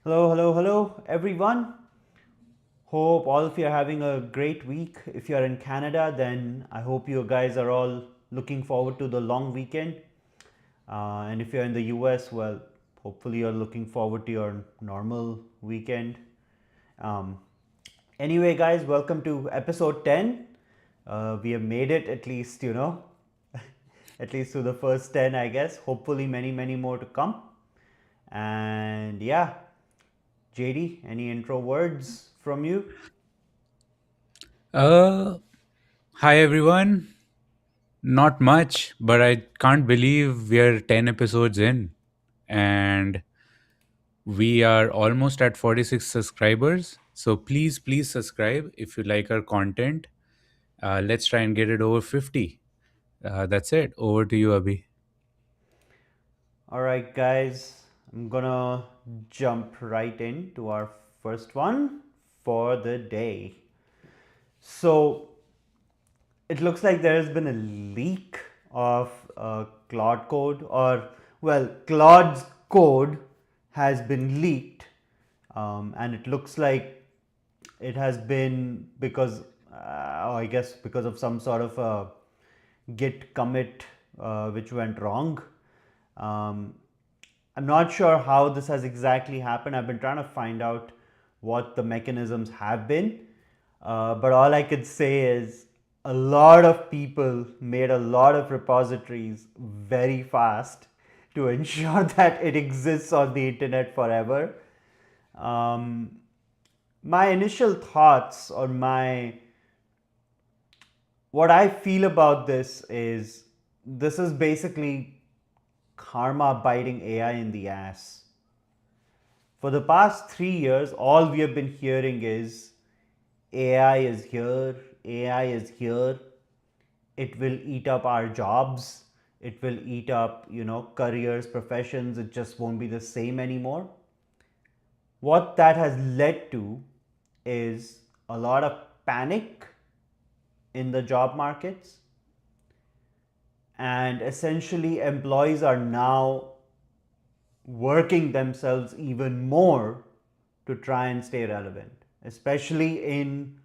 Hello, hello, hello, everyone. Hope all of you are having a great week. If you are in Canada, then I hope you guys are all looking forward to the long weekend. And if you're in the US, well, hopefully you're looking forward to your normal weekend. Um, anyway, guys, welcome to episode 10. We have made it at least, at least to the first 10, I guess. Hopefully, many, many more to come. And yeah, JD, any intro words from you? Uh, Hi everyone. Not much, but I can't believe we're 10 episodes in and we are almost at 46 subscribers. So please subscribe if you like our content. Let's try and get it over 50. That's it. Over to you, Abhi. All right, guys, I'm gonna jump right into our first one for the day. So, it looks like there has been a leak of Claude code, or well, Claude's code has been leaked, and it looks like it has been because, I guess, because of some sort of a git commit which went wrong. Um, I'm not sure how this has exactly happened. I've been trying to find out what the mechanisms have been. But all I could say is a lot of people made a lot of repositories very fast to ensure that it exists on the internet forever. Um, my initial thoughts or my what I feel about this is basically karma biting AI in the ass. For the past 3 years, all we have been hearing is AI is here, AI is here, it will eat up our jobs, it will eat up, careers, professions, it just won't be the same anymore. What that has led to is a lot of panic in the job markets, and essentially employees are now working themselves even more to try and stay relevant, especially in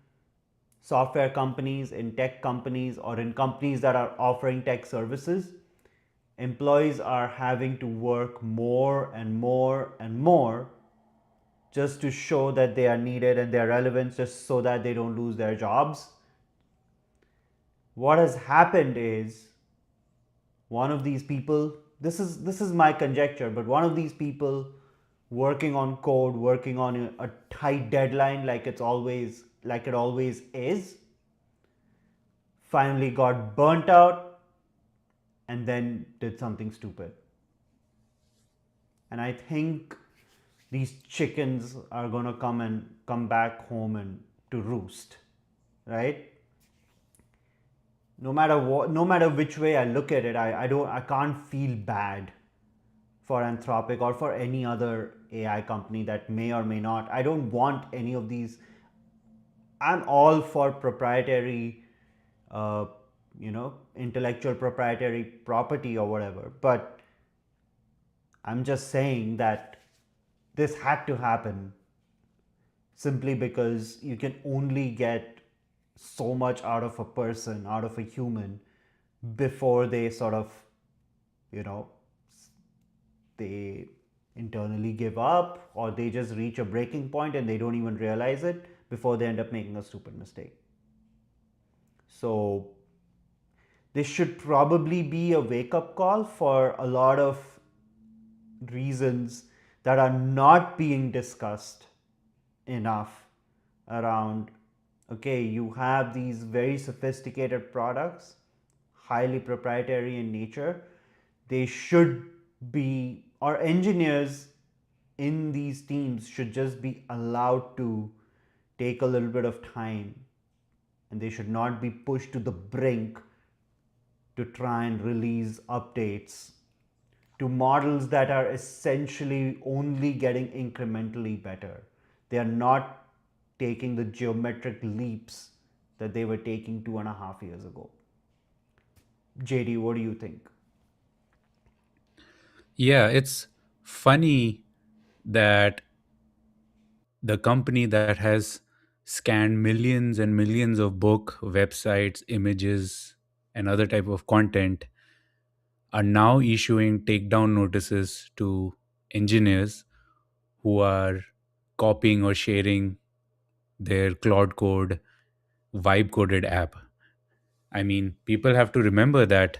software companies, in tech companies, or in companies that are offering tech services. Employees are having to work more and more and more just to show that they are needed and they're relevant, just so that they don't lose their jobs. What has happened is one of these people, this is my conjecture, but one of these people working on code, working on a tight deadline like it always is, finally got burnt out and then did something stupid. And I think these chickens are going to come back home and to roost, right? No matter which way I look at it, I can't feel bad for Anthropic or for any other AI company that may or may not. I don't want any of these. I'm all for proprietary, intellectual proprietary property or whatever. But I'm just saying that this had to happen simply because you can only get so much out of a person, out of a human, before they sort of, you know, they internally give up or they just reach a breaking point and they don't even realize it before they end up making a stupid mistake. So, this should probably be a wake up call for a lot of reasons that are not being discussed enough around. Okay, you have these very sophisticated products, highly proprietary in nature. They should be, or engineers in these teams should just be allowed to take a little bit of time, and they should not be pushed to the brink to try and release updates to models that are essentially only getting incrementally better. They are not taking the geometric leaps that they were taking 2.5 years ago. JD, what do you think? Yeah, it's funny that the company that has scanned millions and millions of book, websites, images, and other type of content are now issuing takedown notices to engineers who are copying or sharing their Claude code, vibe coded app. I mean, people have to remember that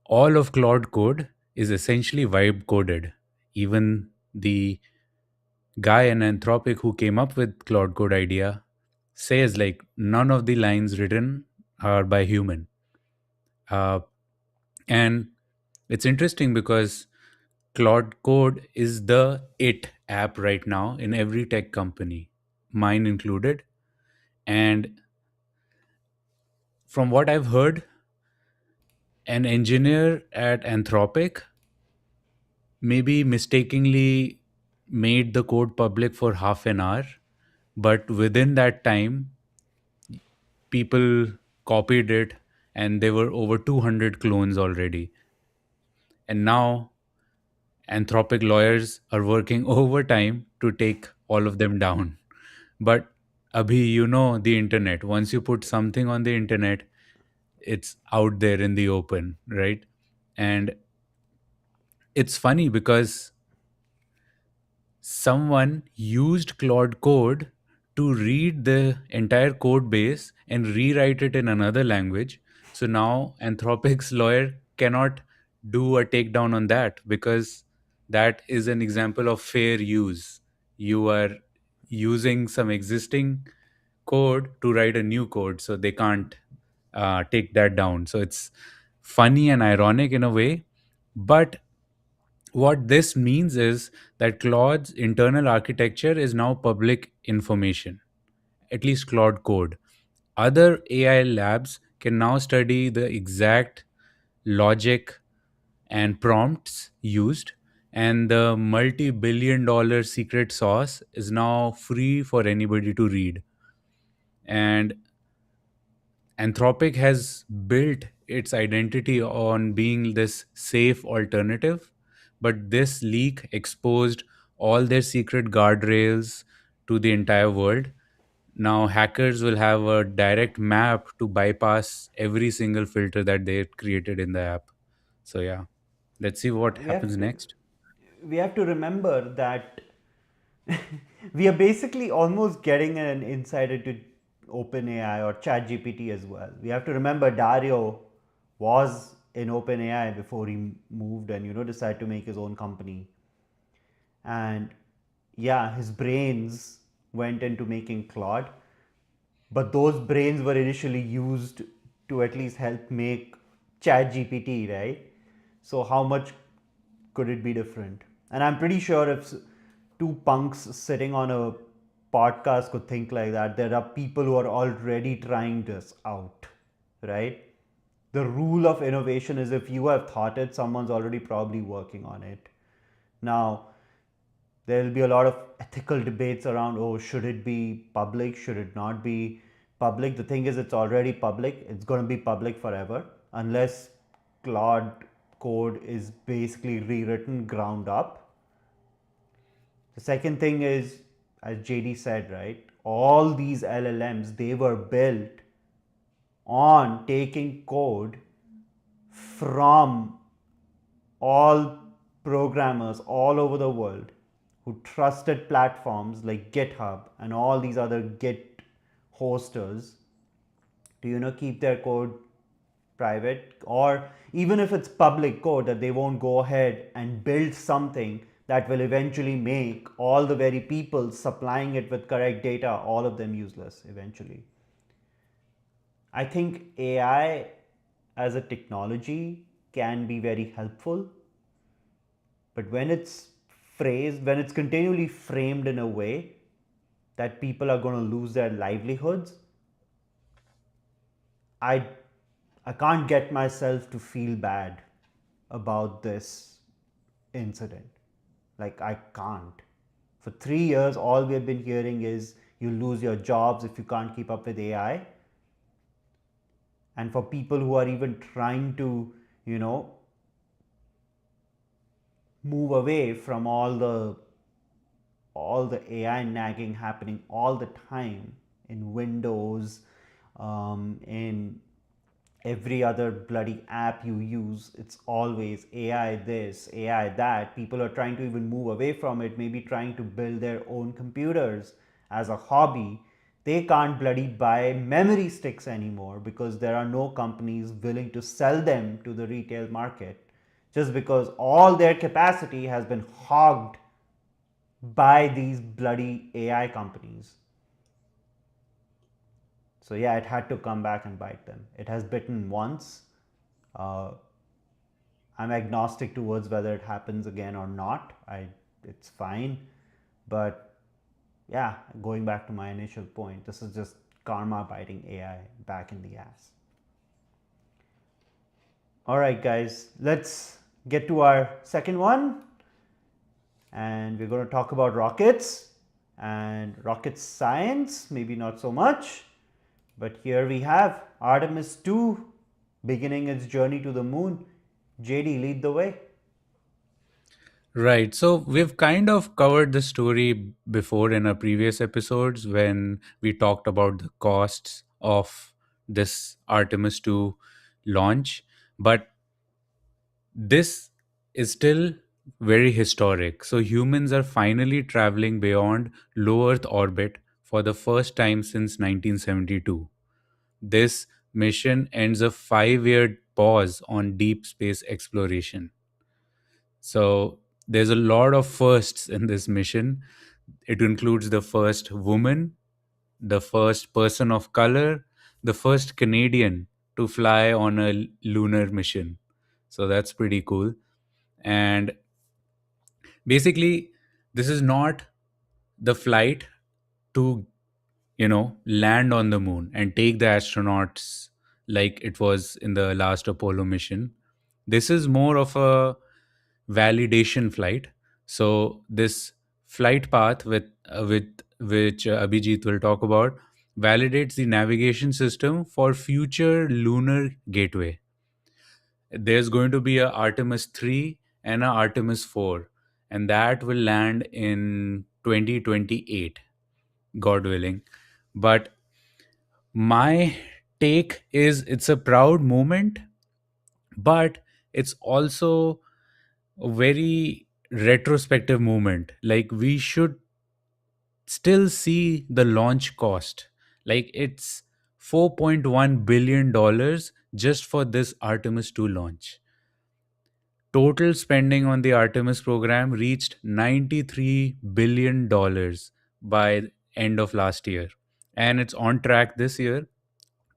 all of Claude code is essentially vibe coded. Even the guy in Anthropic who came up with Claude code idea says like none of the lines written are by human. Uh, and it's interesting because Claude Code is the it app right now in every tech company, mine included. And from what I've heard, an engineer at Anthropic maybe mistakenly made the code public for half an hour, but within that time, people copied it and there were over 200 clones already. And now Anthropic lawyers are working overtime to take all of them down. But Abhi, you know the internet. Once you put something on the internet, it's out there in the open, right? And it's funny because someone used Claude Code to read the entire code base and rewrite it in another language. So now Anthropic's lawyer cannot do a takedown on that because that is an example of fair use. You are using some existing code to write a new code, so they can't take that down. So it's funny and ironic in a way. But what this means is that Claude's internal architecture is now public information, at least Claude code. Other AI labs can now study the exact logic and prompts used, and the multi billion dollar secret sauce is now free for anybody to read. And Anthropic has built its identity on being this safe alternative, but this leak exposed all their secret guardrails to the entire world. Now, hackers will have a direct map to bypass every single filter that they created in the app. So, yeah, let's see what we have happens to next. we have to remember that we are basically almost getting an insight into OpenAI or ChatGPT as well. We have to remember Dario was in OpenAI before he moved and decided to make his own company. And yeah, his brains went into making Claude, but those brains were initially used to at least help make ChatGPT, right? So how much could it be different? And I'm pretty sure if two punks sitting on a podcast could think like that, there are people who are already trying this out, right? The rule of innovation is if you have thought it, someone's already probably working on it. Now, there will be a lot of ethical debates around, oh, should it be public, should it not be public? The thing is, it's already public, it's going to be public forever unless Claude code is basically rewritten ground up. The second thing is, as JD said, right, all these LLMs, they were built on taking code from all programmers all over the world who trusted platforms like GitHub and all these other Git hosters to keep their code private, or even if it's public code, that they won't go ahead and build something that will eventually make all the very people supplying it with correct data, all of them useless eventually. I think AI as a technology can be very helpful, but when it's continually framed in a way that people are going to lose their livelihoods, I I can't get myself to feel bad about this incident. Like, I can't. For 3 years, all we have been hearing is you lose your jobs if you can't keep up with AI. And for people who are even trying to, you know, move away from all the AI nagging happening all the time in Windows, in every other bloody app you use. It's always AI this, AI that. People are trying to even move away from it, maybe trying to build their own computers as a hobby. They can't bloody buy memory sticks anymore because there are no companies willing to sell them to the retail market, just because all their capacity has been hogged by these bloody AI companies. So yeah, it had to come back and bite them. It has bitten once. Uh, I'm agnostic towards whether it happens again or not. It's fine, but yeah, going back to my initial point, this is just karma biting AI back in the ass. All right, guys, let's get to our second one, and we're going to talk about rockets and rocket science. Maybe not so much, but here we have Artemis II beginning its journey to the moon. JD, lead the way. Right. So we've kind of covered the story before in our previous episodes when we talked about the costs of this Artemis 2 launch. But this is still very historic. So humans are finally traveling beyond low Earth orbit for the first time since 1972. This mission ends a 5-year pause on deep space exploration. So there's a lot of firsts in this mission. It includes the first woman, the first person of color, the first Canadian to fly on a lunar mission. So that's pretty cool. And basically, this is not the flight to, land on the moon and take the astronauts like it was in the last Apollo mission. This is more of a validation flight. So this flight path with which Abhijit will talk about validates the navigation system for future lunar gateway. There's going to be a Artemis 3 and a Artemis 4, and that will land in 2028, God willing. But my take is it's a proud moment, but it's also a very retrospective moment. Like, we should still see the launch cost. Like, it's $4.1 billion just for this Artemis 2 launch. Total spending on the Artemis program reached $93 billion by end of last year, and it's on track this year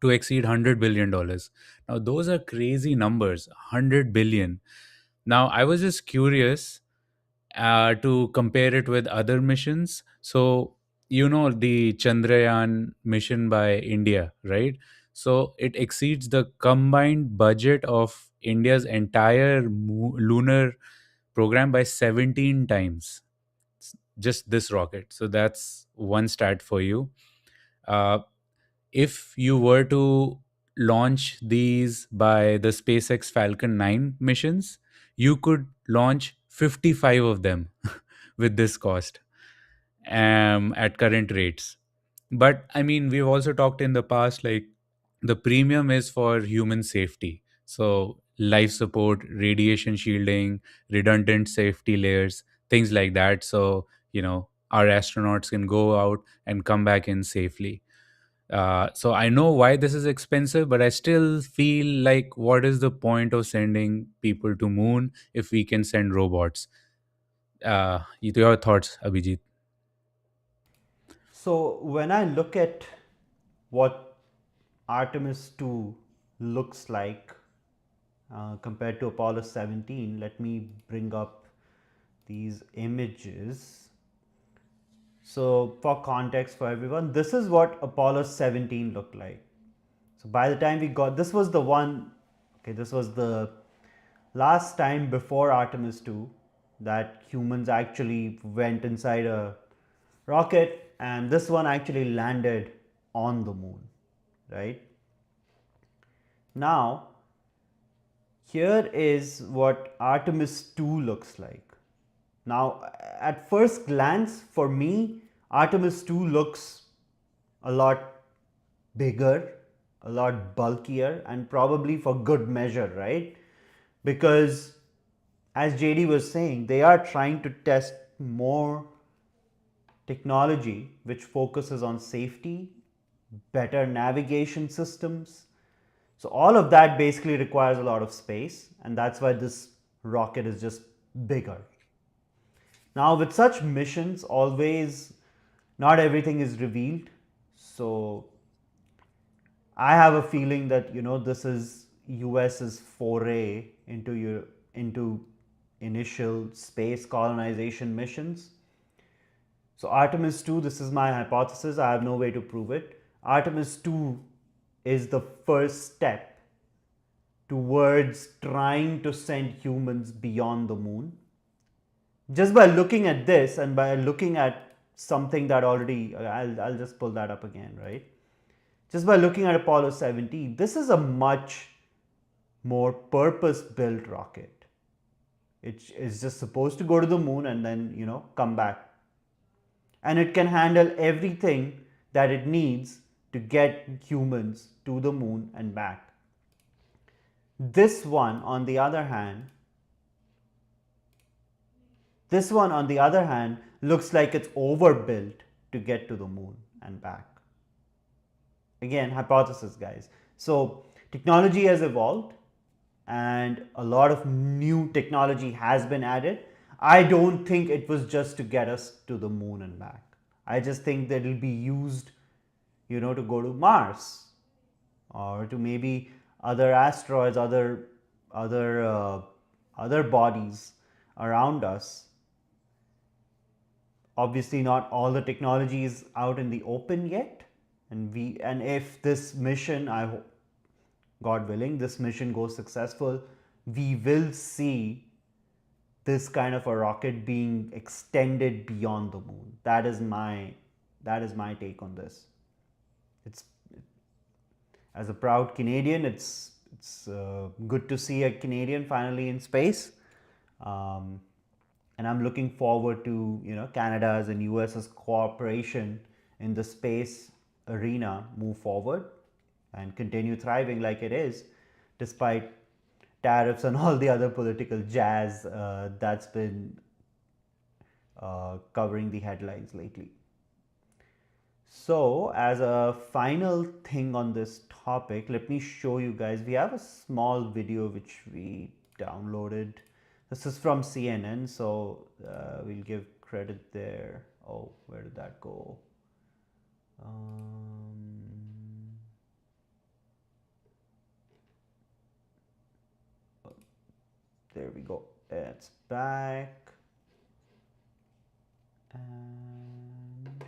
to exceed $100 billion. Now, those are crazy numbers, 100 billion. Now, I was just curious to compare it with other missions. So, the Chandrayaan mission by India, right? So, it exceeds the combined budget of India's entire lunar program by 17 times. Just this rocket. So, that's one stat for you. Uh, if you were to launch these by the SpaceX Falcon 9 missions, you could launch 55 of them with this cost at current rates. But I mean, we've also talked in the past, like, the premium is for human safety. So, life support, radiation shielding, redundant safety layers, things like that. So, our astronauts can go out and come back in safely. So I know why this is expensive, but I still feel like, what is the point of sending people to moon if we can send robots? Your thoughts, Abhijit? So when I look at what Artemis 2 looks like compared to Apollo 17, let me bring up these images. So for context for everyone, this is what Apollo 17 looked like. So by the time we got, this was the one, okay, this was the last time before Artemis 2 that humans actually went inside a rocket, and this one actually landed on the moon, right? Now, here is what Artemis 2 looks like. Now, at first glance, for me, Artemis 2 looks a lot bigger, a lot bulkier, and probably for good measure, right? Because as JD was saying, they are trying to test more technology which focuses on safety, better navigation systems. So all of that basically requires a lot of space, and that's why this rocket is just bigger. Now, with such missions, always not everything is revealed. So I have a feeling that this is US's foray into initial space colonization missions. So Artemis 2, this is my hypothesis. I have no way to prove it. Artemis 2 is the first step towards trying to send humans beyond the moon. Just by looking at this and by looking at something that already, I'll just pull that up again, right? Just by looking at Apollo 17, this is a much more purpose-built rocket. It is just supposed to go to the moon and then, come back. And it can handle everything that it needs to get humans to the moon and back. This one, on the other hand, looks like it's overbuilt to get to the moon and back. Again, hypothesis, guys. So technology has evolved and a lot of new technology has been added. I don't think it was just to get us to the moon and back. I just think that it'll be used, to go to Mars or to maybe other asteroids, other bodies around us. Obviously, not all the technology is out in the open yet, and if this mission, I hope, God willing, this mission goes successful, we will see this kind of a rocket being extended beyond the moon. That is my take on this. It's, as a proud Canadian, it's good to see a Canadian finally in space, and I'm looking forward to Canada's and US's cooperation in the space arena move forward and continue thriving like it is, despite tariffs and all the other political jazz that's been covering the headlines lately. So, as a final thing on this topic, let me show you guys. We have a small video which we downloaded. This is from CNN, so we'll give credit there. Oh, where did that go? There we go. It's back. And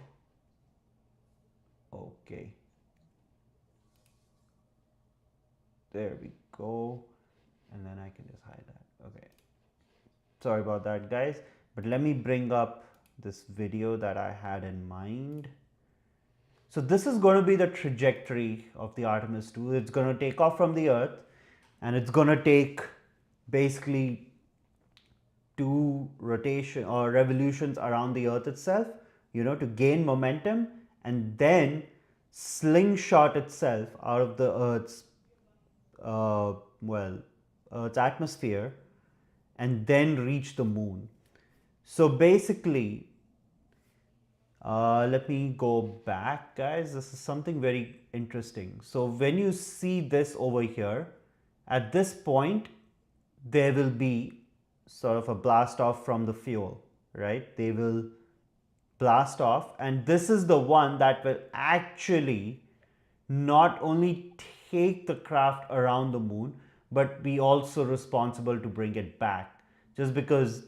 okay. There we go. And then I can just hide that. Okay. Sorry about that, guys. But let me bring up this video that I had in mind. So this is going to be the trajectory of the Artemis 2. It's going to take off from the Earth and it's going to take basically 2 rotation or revolutions around the Earth itself, to gain momentum and then slingshot itself out of the Earth's Earth's atmosphere and then reach the moon. So basically, let me go back, guys. This is something very interesting. So when you see this over here, at this point, there will be sort of a blast off from the fuel, right? They will blast off, and this is the one that will actually not only take the craft around the moon, but be also responsible to bring it back. Just because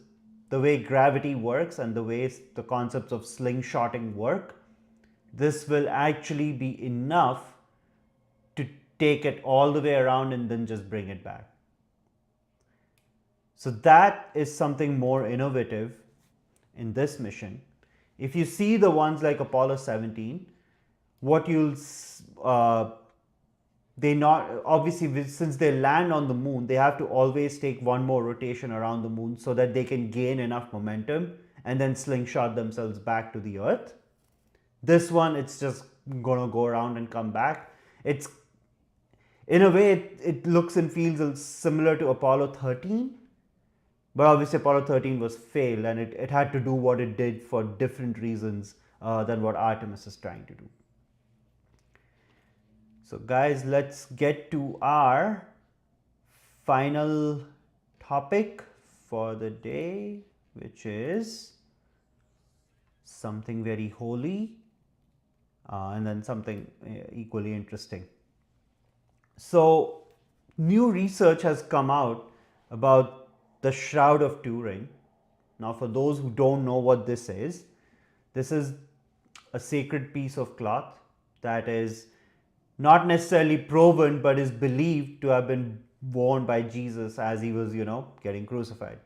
the way gravity works and the way the concepts of slingshotting work, this will actually be enough to take it all the way around and then just bring it back. So that is something more innovative in this mission. If you see the ones like Apollo 17, what you'll they not obviously since they land on the moon, they have to always take one more rotation around the moon so that they can gain enough momentum and then slingshot themselves back to the earth. This one, it's just gonna go around and come back. It's in a way, it looks and feels similar to Apollo 13, but obviously Apollo 13 was failed, and it had to do what it did for different reasons than what Artemis is trying to do. So guys, let's get to our final topic for the day, which is something very holy and then something equally interesting. So, new research has come out about the Shroud of Turin. Now, for those who don't know what this is a sacred piece of cloth that is not necessarily proven but is believed to have been worn by Jesus as he was, getting crucified.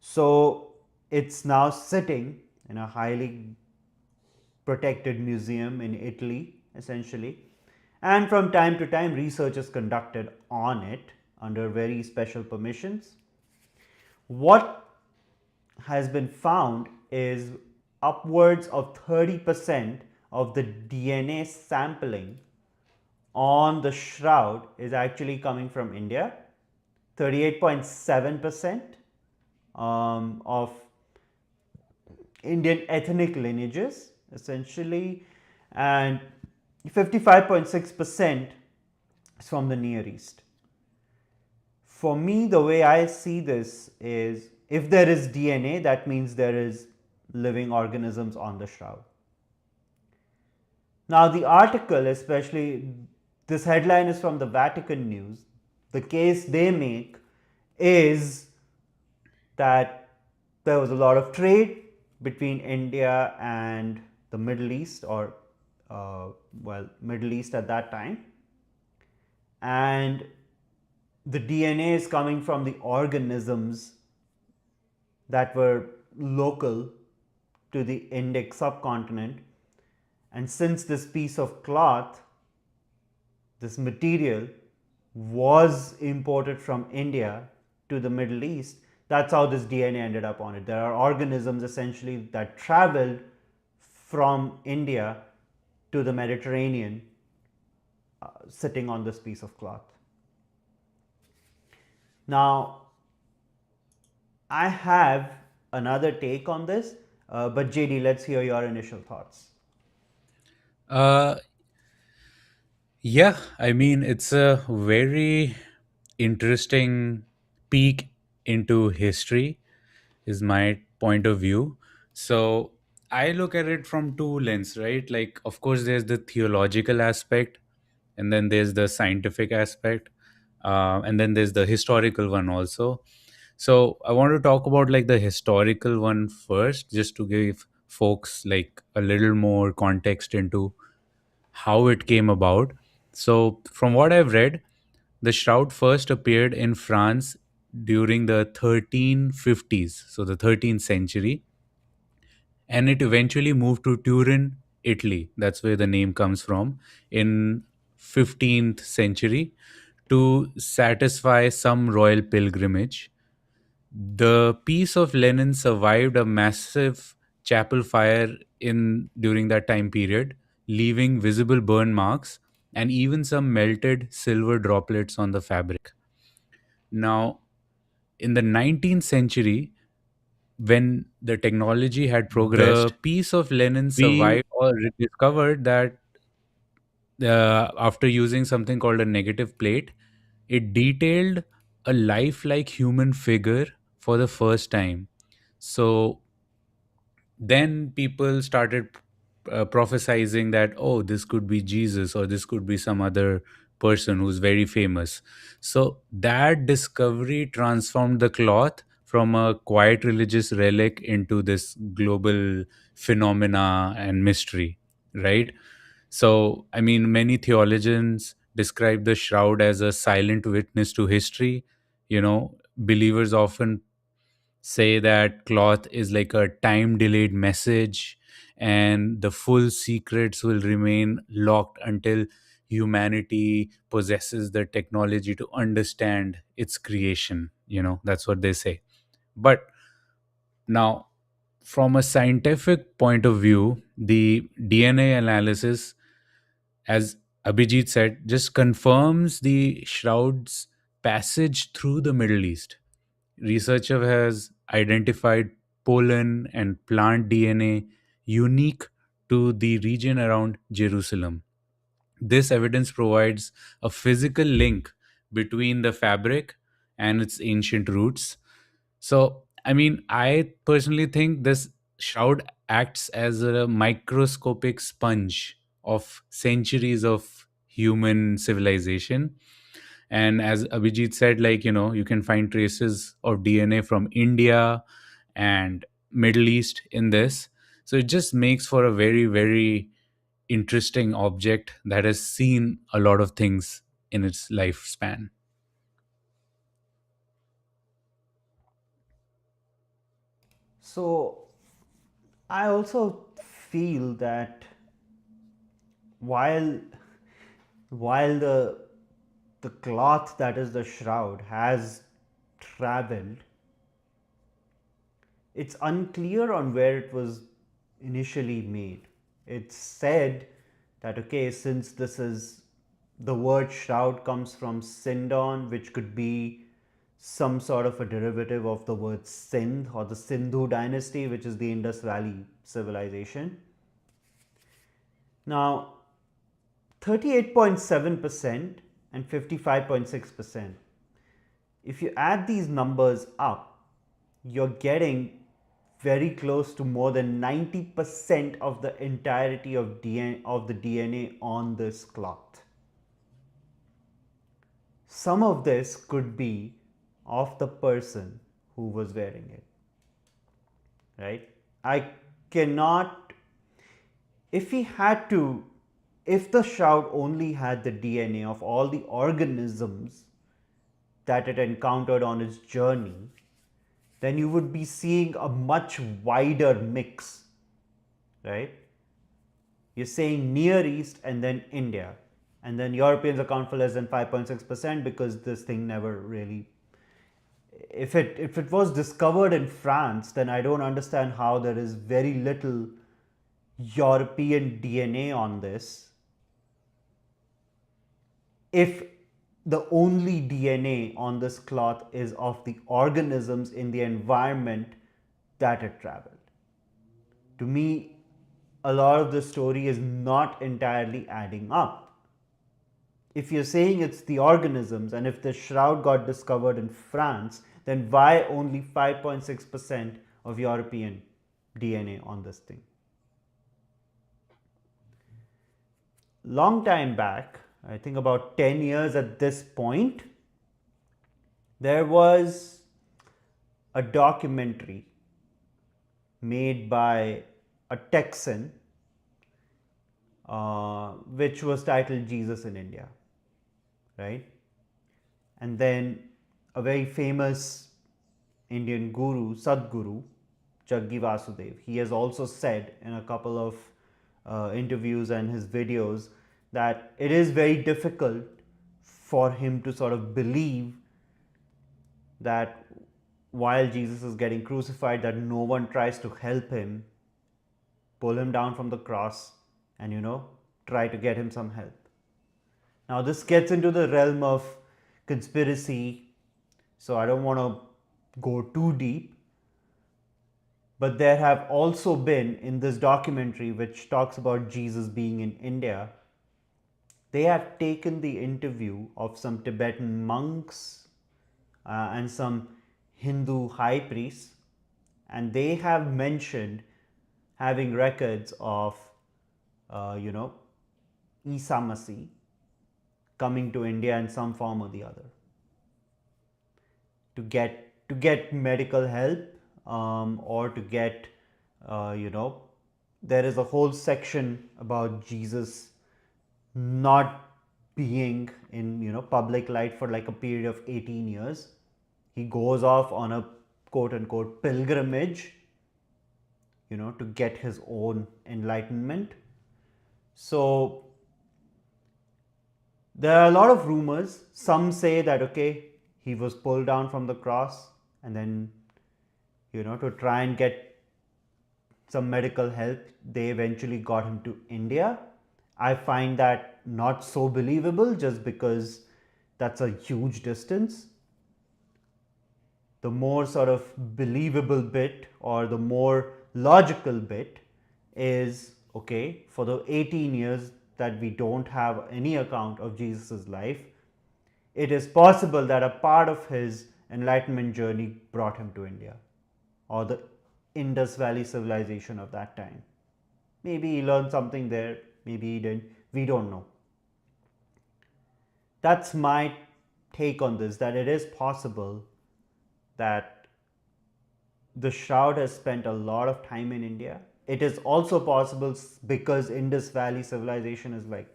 So, it's now sitting in a highly protected museum in Italy, essentially. And from time to time, research is conducted on it under very special permissions. What has been found is upwards of 30% of the DNA sampling on the shroud is actually coming from India, 38.7% of Indian ethnic lineages, essentially, and 55.6% is from the Near East. For me, the way I see this is if there is DNA, that means there is living organisms on the shroud. Now, the article, especially this headline, is from the Vatican News. The case they make is that there was a lot of trade between India and the Middle East, or Middle East at that time, and the DNA is coming from the organisms that were local to the Indic subcontinent. And since this piece of cloth, this material, was imported from India to the Middle East, that's how this DNA ended up on it. There are organisms essentially that traveled from India to the Mediterranean sitting on this piece of cloth. Now, I have another take on this, but JD, let's hear your initial thoughts. Uh, yeah, I mean, it's a very interesting peek into history, is my point of view. So I look at it from two lenses, right? Like, of course, there's the theological aspect, and then there's the scientific aspect, and then there's the historical one also. So I want to talk about like the historical one first, just to give folks like a little more context into how it came about. So from what I've read, the shroud first appeared in France during the 1350s, so the 13th century, and it eventually moved to Turin, Italy. That's where the name comes from, in 15th century, to satisfy some royal pilgrimage. The piece of linen survived a massive chapel fire in during that time period, leaving visible burn marks and even some melted silver droplets on the fabric. Now, in the 19th century, when the technology had progressed, the piece of linen We survived or discovered that after using something called a negative plate, it detailed a lifelike human figure for the first time. So then people started prophesizing that, oh, this could be Jesus or this could be some other person who's very famous. So that discovery transformed the cloth from a quiet religious relic into this global phenomena and mystery, right? So, I mean, many theologians describe the shroud as a silent witness to history. Believers often say that cloth is like a time delayed message, and the full secrets will remain locked until humanity possesses the technology to understand its creation. That's what they say. But now, from a scientific point of view, the DNA analysis, as Abhijit said, just confirms the shroud's passage through the Middle East. Researcher has identified pollen and plant DNA unique to the region around Jerusalem. This evidence provides a physical link between the fabric and its ancient roots. So, I mean, I personally think this shroud acts as a microscopic sponge of centuries of human civilization. And as Abhijit said, like, you can find traces of DNA from India and Middle East in this. So it just makes for a very, very interesting object that has seen a lot of things in its lifespan. So I also feel that while while the cloth that is the shroud has traveled, it's unclear on where it was initially made. It's said that, okay, since this is the word shroud comes from Sindon, which could be some sort of a derivative of the word Sindh or the Sindhu dynasty, which is the Indus Valley civilization. Now, 38.7% and 55.6%. If you add these numbers up, you're getting very close to more than 90% of the entirety of the DNA on this cloth. Some of this could be of the person who was wearing it. Right? I cannot, if he had to, if the shroud only had the DNA of all the organisms that it encountered on its journey, then you would be seeing a much wider mix, right? You're saying Near East and then India, and then Europeans account for less than 5.6% because this thing never really. If it was discovered in France, then I don't understand how there is very little European DNA on this. If the only DNA on this cloth is of the organisms in the environment that it traveled. To me, a lot of the story is not entirely adding up. If you're saying it's the organisms, and if the shroud got discovered in France, then why only 5.6% of European DNA on this thing? Long time back, I think about 10 years at this point, there was a documentary made by a Texan, which was titled Jesus in India, right? And then a very famous Indian guru, Sadguru, Jaggi Vasudev, he has also said in a couple of interviews and his videos that it is very difficult for him to sort of believe that while Jesus is getting crucified, that no one tries to help him, pull him down from the cross, and try to get him some help. Now, this gets into the realm of conspiracy, so I don't want to go too deep. But there have also been, in this documentary which talks about Jesus being in India, they have taken the interview of some Tibetan monks and some Hindu high priests, and they have mentioned having records of, Isa Masih coming to India in some form or the other to get medical help, or to get, there is a whole section about Jesus not being in public light for like a period of 18 years. He goes off on a quote unquote pilgrimage, to get his own enlightenment. So There are a lot of rumors. Some say that, okay, he was pulled down from the cross and then, to try and get some medical help, they eventually got him to India. I find that not so believable just because that's a huge distance. The more sort of believable bit or the more logical bit is, okay, for the 18 years that we don't have any account of Jesus' life, it is possible that a part of his enlightenment journey brought him to India or the Indus Valley civilization of that time. Maybe he learned something there, maybe he didn't, we don't know. That's my take on this, that it is possible that the Shroud has spent a lot of time in India. It is also possible because Indus Valley civilization is like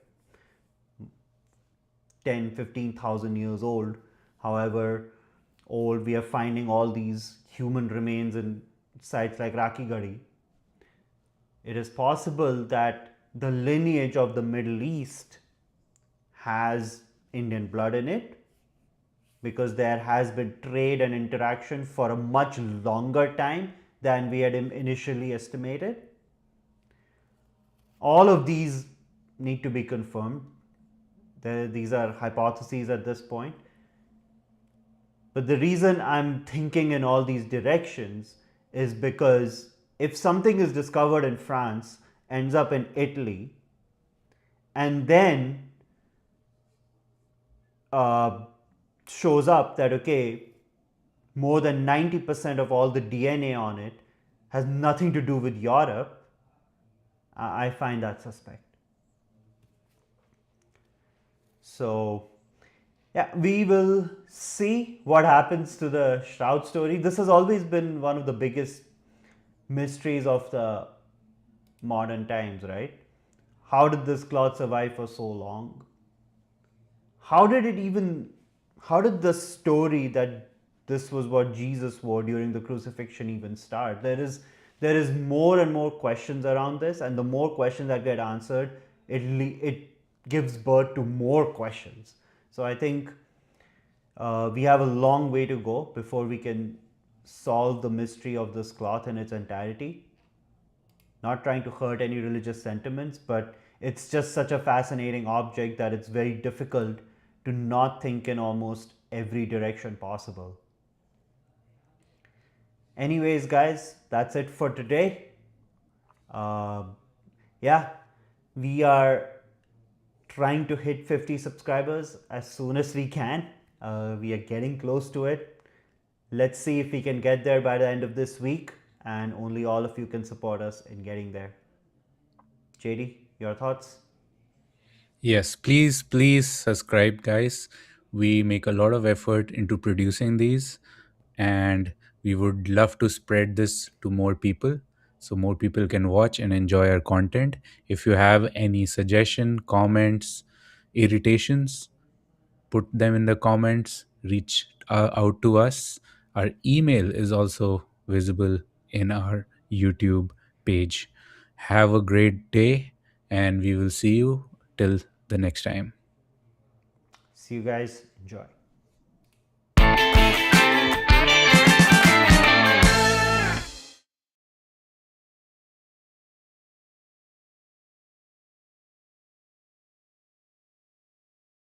10, 15,000 years old. However old, we are finding all these human remains in sites like Rakigadi. It is possible that the lineage of the Middle East has Indian blood in it because there has been trade and interaction for a much longer time than we had initially estimated. All of these need to be confirmed. These are hypotheses at this point. But the reason I'm thinking in all these directions is because if something is discovered in France, ends up in Italy, and then uh, shows up that, okay, more than 90% of all the DNA on it has nothing to do with Europe, I find that suspect. So, yeah, we will see what happens to the Shroud story. This has always been one of the biggest mysteries of the modern times, right? How did this cloth survive for so long? How did it even, how did the story that this was what Jesus wore during the crucifixion even start? There is more and more questions around this, and the more questions that get answered, it gives birth to more questions. So I think we have a long way to go before we can solve the mystery of this cloth in its entirety. Not trying to hurt any religious sentiments, but it's just such a fascinating object that it's very difficult to not think in almost every direction possible. Anyways, guys, that's it for today. Uh, yeah, we are trying to hit 50 subscribers as soon as we can. We are getting close to it. Let's see if we can get there by the end of this week, and only all of you can support us in getting there. JD, your thoughts? Yes, please subscribe, guys. We make a lot of effort into producing these, and we would love to spread this to more people so more people can watch and enjoy our content. If you have any suggestion, comments, irritations, put them in the comments, reach out to us. Our email is also visible in our YouTube page. Have a great day, and we will see you till the next time. See you guys. Enjoy.